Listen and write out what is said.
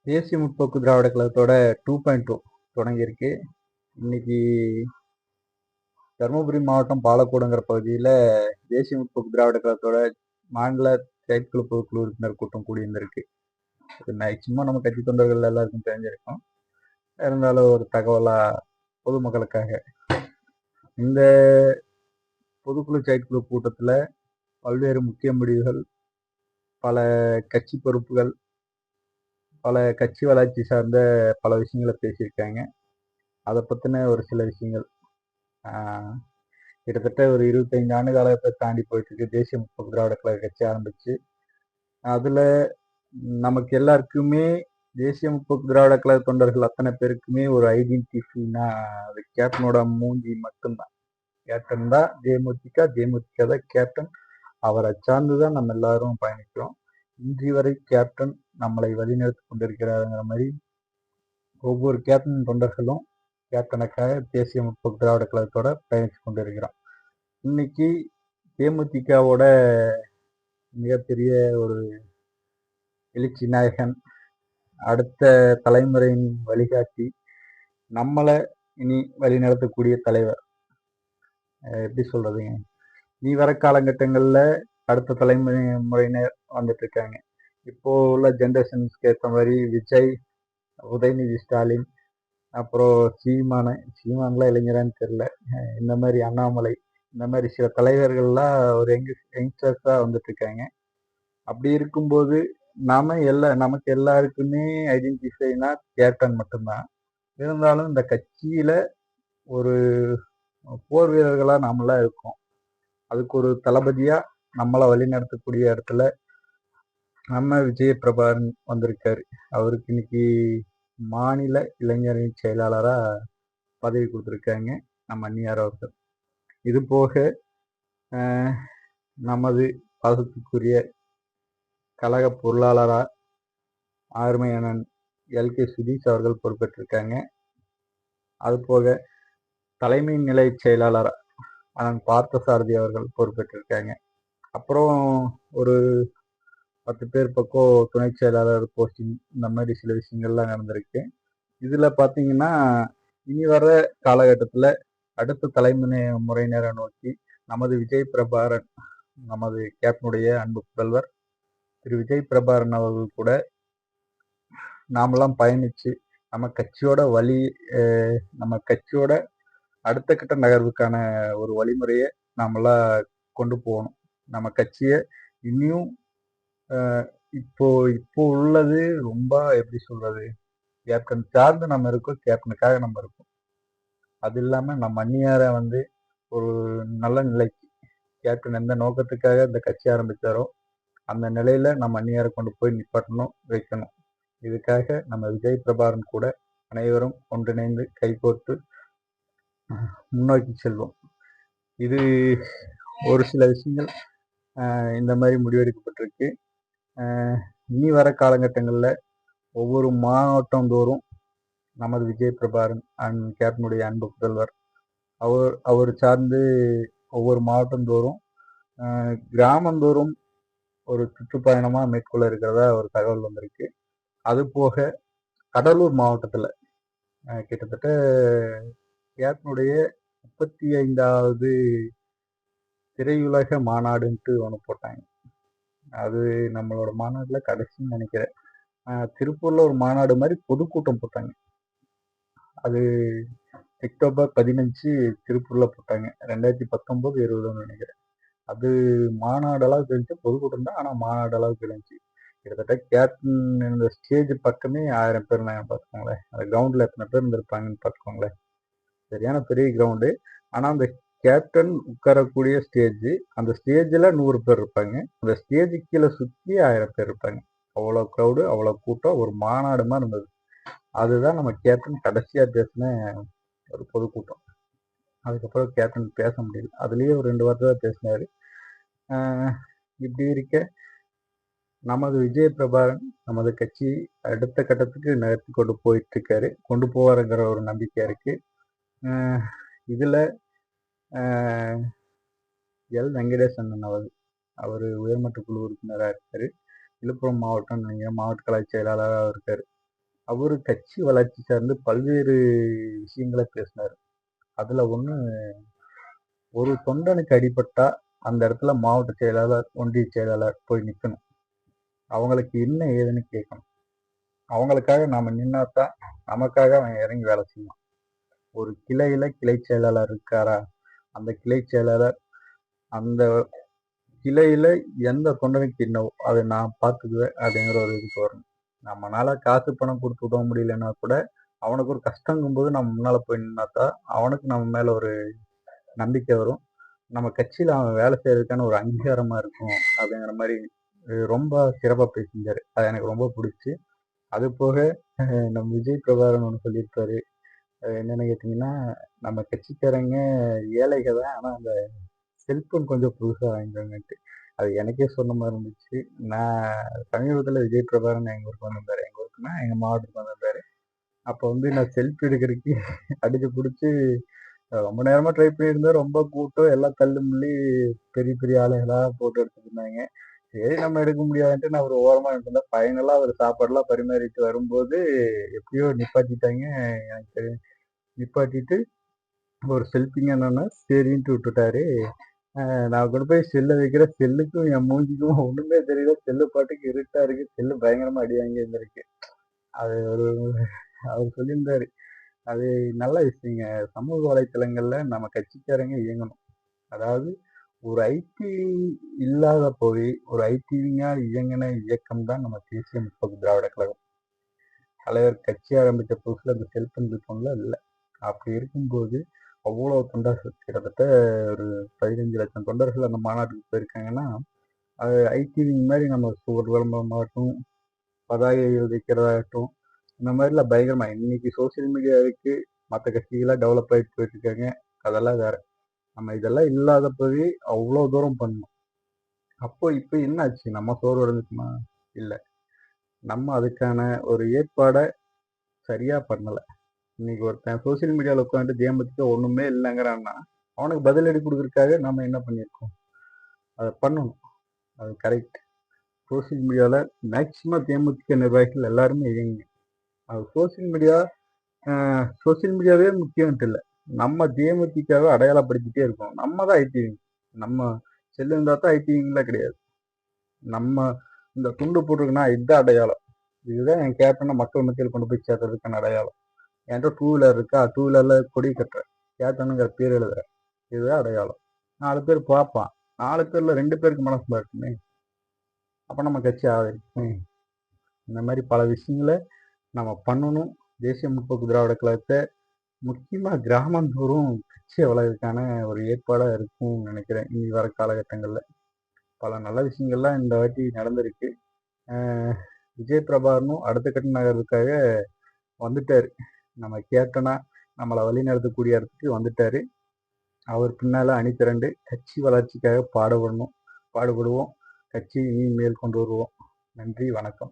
தேசிய முற்போக்கு திராவிட கழகத்தோட 2.0 தொடங்கியிருக்கு. இன்னைக்கு தருமபுரி மாவட்டம் பாலக்கோடுங்கிற பகுதியில் தேசிய முற்போக்கு திராவிட கழகத்தோட மாநில செயற்குழு பொதுக்குழு உறுப்பினர் கூட்டம் கூடியிருந்திருக்கு. மேக்சிமம் நம்ம கட்சி தொண்டர்கள் எல்லாருக்கும் தெரிஞ்சிருக்கும். இருந்தாலும் ஒரு தகவலா பொதுமக்களுக்காக, இந்த பொதுக்குழு செயற்குழு கூட்டத்தில் பல்வேறு முக்கிய முடிவுகள், பல கட்சி பொறுப்புகள், பல கட்சி வளர்ச்சி சார்ந்த பல விஷயங்களை பேசியிருக்காங்க. அதை பற்றின ஒரு சில விஷயங்கள் கிட்டத்தட்ட ஒரு 25 ஆண்டு காலத்தை தாண்டி போயிட்டு இருக்கு தேசிய முற்போக்கு திராவிட கழக கட்சி ஆரம்பிச்சு. அதுல நமக்கு எல்லாருக்குமே தேசிய முற்போக்கு திராவிட கழக தொண்டர்கள் அத்தனை பேருக்குமே ஒரு ஐடென்டிட்டினா அது கேப்டனோட மூஞ்சி மட்டும்தான். கேப்டன் தான் தேமுதிக, தேமுதிக தான் கேப்டன். அவரை சார்ந்துதான் நம்ம எல்லாரும் பயணிக்கிறோம். இன்றி வரை கேப்டன் நம்மளை வழிநடத்தி கொண்டிருக்கிறாருங்கிற மாதிரி ஒவ்வொரு கேப்டன் தொண்டர்களும் கேப்டனுக்காக தேசிய முற்போக்கு திராவிட கழகத்தோட பயணித்து கொண்டிருக்கிறோம். இன்னைக்கு தேமுதிகவோட மிகப்பெரிய ஒரு எழுச்சி நாயகன், அடுத்த தலைமுறையின் வழிகாட்டி, நம்மளை இனி வழிநடத்தக்கூடிய தலைவர். எப்படி சொல்றதுங்க, நீ வர காலகட்டங்கள்ல அடுத்த தலைமுறையினர் வந்துட்டு இருக்காங்க. இப்போ உள்ள ஜென்ரேஷன்ஸ்க்கு ஏற்ற மாதிரி விஜய், உதயநிதி ஸ்டாலின், அப்புறம் சீமான்லாம் இளைஞரான்னு தெரியல, இந்த மாதிரி அண்ணாமலை, இந்த மாதிரி சில தலைவர்கள்லாம் ஒரு யங்ஸ்டர்ஸா வந்துட்டு இருக்காங்க. அப்படி இருக்கும்போது நமக்கு எல்லாருக்குமே ஐடென்டிஃபைனா கேப்டன் மட்டும்தான். இருந்தாலும் இந்த கட்சியில ஒரு போர் வீரர்களா நாமெல்லாம் இருக்கோம். அதுக்கு ஒரு தளபதியா நம்மளை வழி நடத்தக்கூடிய இடத்துல நம்ம விஜய பிரபாகரன் வந்திருக்காரு. அவருக்கு இன்னைக்கு மாநில இளைஞரின் செயலாளரா பதவி கொடுத்துருக்காங்க நம்ம அந்நியார் அவர்கள். இது போக நமது பாசத்துக்குரிய கழக பொருளாளரா ஆர்மையனன் எல்.கே. சுதீஷ் அவர்கள் பொறுப்பேற்றிருக்காங்க. அது போக தலைமை நிலை செயலாளர் அண்ணன் பார்த்தசாரதி அவர்கள் பொறுப்பேற்றிருக்காங்க. அப்புறம் ஒரு 10 பேர் பக்கம் துணை செயலாளர் போஸ்டிங், இந்த மாதிரி சில விஷயங்கள்லாம் நடந்திருக்கு. இதுல பாத்தீங்கன்னா இனி வர காலகட்டத்துல அடுத்த தலைமுறையினரை நோக்கி நமது விஜய் பிரபாகரன், நமது கேப்டனுடைய அன்பு புதல்வர் திரு விஜய் பிரபாகரன் அவர்கள் கூட நாமெல்லாம் பயணிச்சு நம்ம கட்சியோட அடுத்த கட்ட நகர்வுக்கான ஒரு வழிமுறையை நாமெல்லாம் கொண்டு போகணும். நம்ம கட்சியை இன்னும் இப்போ உள்ளது ரொம்ப எப்படி சொல்றது, கேப்டன் சார்ந்து நம்ம இருக்கோம், கேப்டனுக்காக நம்ம இருக்கோம். அது இல்லாம நம்ம அந்நியாரை ஒரு நல்ல நிலைக்கு, கேப்டன் எந்த நோக்கத்துக்காக இந்த கட்சி ஆரம்பித்தாரோ அந்த நிலையில நம்ம அந்நியாரை கொண்டு போய் நிப்பாட்டணும், வைக்கணும். இதுக்காக நம்ம விஜய் பிரபாகரன் கூட அனைவரும் ஒன்றிணைந்து கைகோர்த்து முன்னோக்கி செல்வோம். இது ஒரு சில விஷயங்கள் இந்த மாதிரி முடிவெடுக்கப்பட்டிருக்கு. இனி வர காலகட்டங்களில் ஒவ்வொரு மாவட்டம் தோறும் நமது விஜய் பிரபாகரன் கேப்டனுடைய அன்பு புதல்வர் அவர் சார்ந்து ஒவ்வொரு மாவட்டம் தோறும் கிராமந்தோறும் ஒரு சுற்றுப்பயணமா மேற்கொள்ள இருக்கிறதா ஒரு தகவல் வந்திருக்கு. அது போக கடலூர் மாவட்டத்துல கிட்டத்தட்ட கேப்டனுடைய 35வது திரையுலக மாநாடுன்ட்டு ஒன்று போட்டாங்க. அது நம்மளோட மாநாடுல கடைசின்னு நினைக்கிறேன். திருப்பூர்ல ஒரு மாநாடு மாதிரி பொதுக்கூட்டம் போட்டாங்க. அது அக்டோபர் 15 திருப்பூர்ல போட்டாங்க. 2019-20 நினைக்கிறேன். அது மாநாடு அளவுக்கு இருந்துச்சு, பொதுக்கூட்டம் தான், ஆனா மாநாடு அளவுக்கு இருந்துச்சு. கிட்டத்தட்ட கேப்டன் இந்த ஸ்டேஜ் பக்கமே 1000 பேர் பார்த்துக்கோங்களேன். அந்த கிரவுண்ட்ல எத்தனை பேர் இருந்திருப்பாங்கன்னு பார்த்துக்கோங்களேன். சரியான பெரிய கிரவுண்டு. ஆனா அந்த கேப்டன் உட்காரக்கூடிய ஸ்டேஜ், அந்த ஸ்டேஜ்ல 100 பேர் இருப்பாங்க, அந்த ஸ்டேஜ் கீழே சுத்தி 1000 பேர் இருப்பாங்க. அவ்வளவு க்ரௌடு, அவ்வளவு கூட்டம், ஒரு மாநாடு மாதிரி இருந்தது. அதுதான் நம்ம கேப்டன் கடைசியா பேசின ஒரு பொதுக்கூட்டம். அதுக்கப்புறம் கேப்டன் பேச முடியல, அதுலயே ஒரு 2 வாரத்தை தான் பேசினாரு. இப்படி இருக்க நமது விஜய பிரபாகரன் நமது கட்சி அடுத்த கட்டத்துக்கு நகர்த்தி கொண்டு போவாருங்கிற ஒரு நம்பிக்கை இருக்கு. இதுல எல் வெங்கடேசன் அவர் உயர்மட்ட குழு உறுப்பினராக இருக்காரு. விழுப்புரம் மாவட்ட கழக செயலாளராக இருக்காரு. அவரு கட்சி வளர்ச்சி சார்ந்து பல்வேறு விஷயங்களை பேசினாரு. அதுல ஒண்ணு, ஒரு தொண்டனுக்கு அடிபட்டா அந்த இடத்துல மாவட்ட செயலாளர், ஒன்றிய செயலாளர் போய் நிக்கணும். அவங்களுக்கு என்ன ஏதுன்னு கேட்கணும். அவங்களுக்காக நாம நின்னாதான் நமக்காக அவன் இறங்கி வேலை செய்வான். ஒரு கிளையில கிளை செயலாளர் இருக்காரா, அந்த கிளை செயலாளர் அந்த கிளையில எந்த தொண்டனுக்கு என்னவோ அதை நான் பார்த்துக்குவேன் அப்படிங்கிற ஒரு இதுக்கு வரணும். நம்மளால காசு பணம் கொடுத்து உதவ முடியலன்னா கூட அவனுக்கு ஒரு கஷ்டங்கும் போது நம்ம முன்னால போய் நின்னாதான் அவனுக்கு நம்ம மேல ஒரு நம்பிக்கை வரும். நம்ம கட்சியில அவன் வேலை செய்யறதுக்கான ஒரு அங்கீகாரமா இருக்கும் அப்படிங்கிற மாதிரி ரொம்ப சிறப்பா பேசியிருந்தாரு. அது எனக்கு ரொம்ப பிடிச்சி. அது போக நம்ம விஜய் பிரபாகரன் ஒன்று சொல்லியிருப்பாரு. என்னன்னு கேட்டிங்கன்னா, நம்ம கட்சிக்காரங்க ஏழைக தான், ஆனால் அந்த செல்போன் கொஞ்சம் புதுசாக வாங்கிக்கோங்கன்ட்டு. அது எனக்கே சொன்ன மாதிரி இருந்துச்சு. நான் சமீபத்தில் விஜய் பிரபாகரன் எங்கள் ஊருக்கு வந்திருந்தாரு. எங்கள் ஊருக்குன்னா எங்கள் மாவட்டத்துக்கு வந்திருந்தாரு. அப்போ வந்து நான் செல்ஃபி எடுக்கிறதுக்கு அடிச்சு பிடிச்சி ரொம்ப நேரமாக ட்ரை பண்ணியிருந்தேன். ரொம்ப கூட்டம், எல்லாம் தள்ளுமுள்ளி பெரிய பெரிய ஆளுகளா போட்டோ எடுத்துட்டு இருந்தாங்க. சரி நம்ம எடுக்க முடியாதுன்ட்டு நான் ஒரு ஓரமாக இருந்தேன். ஃபைனலாக அவர் சாப்பாடுலாம் பரிமாறிட்டு வரும்போது எப்படியோ நிப்பாட்டிட்டாங்க. எனக்கு நிப்பாட்டிட்டு ஒரு செல்ஃபிங்க என்னன்னா சரின்ட்டு விட்டுட்டாரு. நான் கொண்டு போய் செல்லை வைக்கிற, செல்லுக்கும் என் மூஞ்சிக்கும் ஒண்ணுமே தெரியல. செல்லு பாட்டுக்கு இருட்டா இருக்கு. செல்லு பயங்கரமா அடி வாங்கி இருந்திருக்கு. அது ஒரு அவர் சொல்லியிருந்தாரு. அது நல்ல விஷயங்க. சமூக வலைத்தளங்கள்ல நம்ம கட்சிக்காரங்க இயங்கணும். அதாவது ஒரு ஐடி இல்லாத போய் ஒரு ஐடிவிங்கா இயங்கின இயக்கம் தான் நம்ம தேசிய முற்போக்கு திராவிட கழகம். தலைவர் கட்சி ஆரம்பித்த புதுசுல அந்த செல்போன் கில்போன்ல இல்லை. அப்படி இருக்கும்போது அவ்வளோ தொண்டர்கள், கிட்டத்தட்ட ஒரு 15 லட்சம் தொண்டர்கள் அந்த மாநாட்டுக்கு போயிருக்காங்கன்னா, அது ஐடிவிங் மாதிரி நம்ம சுவர் விளம்பரமாகட்டும், பதாகைகள் வைக்கிறதாகட்டும், இந்த மாதிரிலாம் பயங்கரமா இன்னைக்கு சோசியல் மீடியா இருக்கு. மற்ற கட்சிகளாக டெவலப் ஆகிட்டு போயிட்டு இருக்காங்க. அதெல்லாம் வேற. நம்ம இதெல்லாம் இல்லாதப்பவே அவ்வளோ தூரம் பண்ணணும். அப்போ இப்போ என்ன ஆச்சு? நம்ம சோர்வு அடைஞ்சிட்டுமா? இல்லை. நம்ம அதுக்கான ஒரு ஏற்பாடை சரியா பண்ணலை. இன்னைக்கு ஒருத்தன் சோசியல் மீடியாவில் உட்காந்துட்டு தேமுதிக ஒண்ணுமே இல்லைங்கிறான்னா அவனுக்கு பதிலடி கொடுக்கறதுக்காக நம்ம என்ன பண்ணியிருக்கோம்? அதை பண்ணணும். அது கரெக்ட். சோசியல் மீடியாவில் மேக்சிமம் தேமுதிக நிர்வாகிகள் எல்லாருமே இயங்குங்க. அது சோசியல் மீடியாவே முக்கியம்ட்டு இல்லை. நம்ம தேமுதிகவை அடையாளப்படுத்திட்டே இருக்கோம். நம்ம தான் ஐடிவிங். நம்ம செல்லு இருந்தால் தான் ஐடிவிங்லாம் கிடையாது. நம்ம இந்த துண்டு போட்டிருக்குன்னா இதுதான் அடையாளம். இதுதான் என் கேப்டனை மக்கள் மத்தியில் கொண்டு போய் சேர்க்கறதுக்கான அடையாளம். என்கிட்ட 2 வீலர் இருக்கா, 2 வீலரில் கொடி கட்டுறேன், கேப்டனுங்கிற பேர் எழுதுறேன். இதுதான் அடையாளம். 4 பேர் பார்ப்பான். 4 பேரில் 2 பேருக்கு மனசு மாட்டுமே. அப்போ நம்ம கட்சி ஆதரிக்குமே. இந்த மாதிரி பல விஷயங்களை நம்ம பண்ணணும். தேசிய முற்போக்கு திராவிட கழகத்தை முக்கியமாக கிராமந்தோறும் கட்சி வளர்கிறதுக்கான ஒரு ஏற்பாடாக இருக்கும்னு நினைக்கிறேன். இனி வர காலகட்டங்களில் பல நல்ல விஷயங்கள்லாம் இந்த வாட்டி நடந்திருக்கு. விஜய் பிரபாகரனும் அடுத்த கட்ட நகர்வுக்காக வந்துட்டாரு. நம்ம கேப்டனா நம்மளை வழி நடத்தக்கூடிய இடத்துக்கு வந்துட்டாரு. அவர் பின்னால அணி திரண்டு கட்சி வளர்ச்சிக்காக பாடுபடுவோம். கட்சியை இனி மேல் கொண்டு வருவோம். நன்றி, வணக்கம்.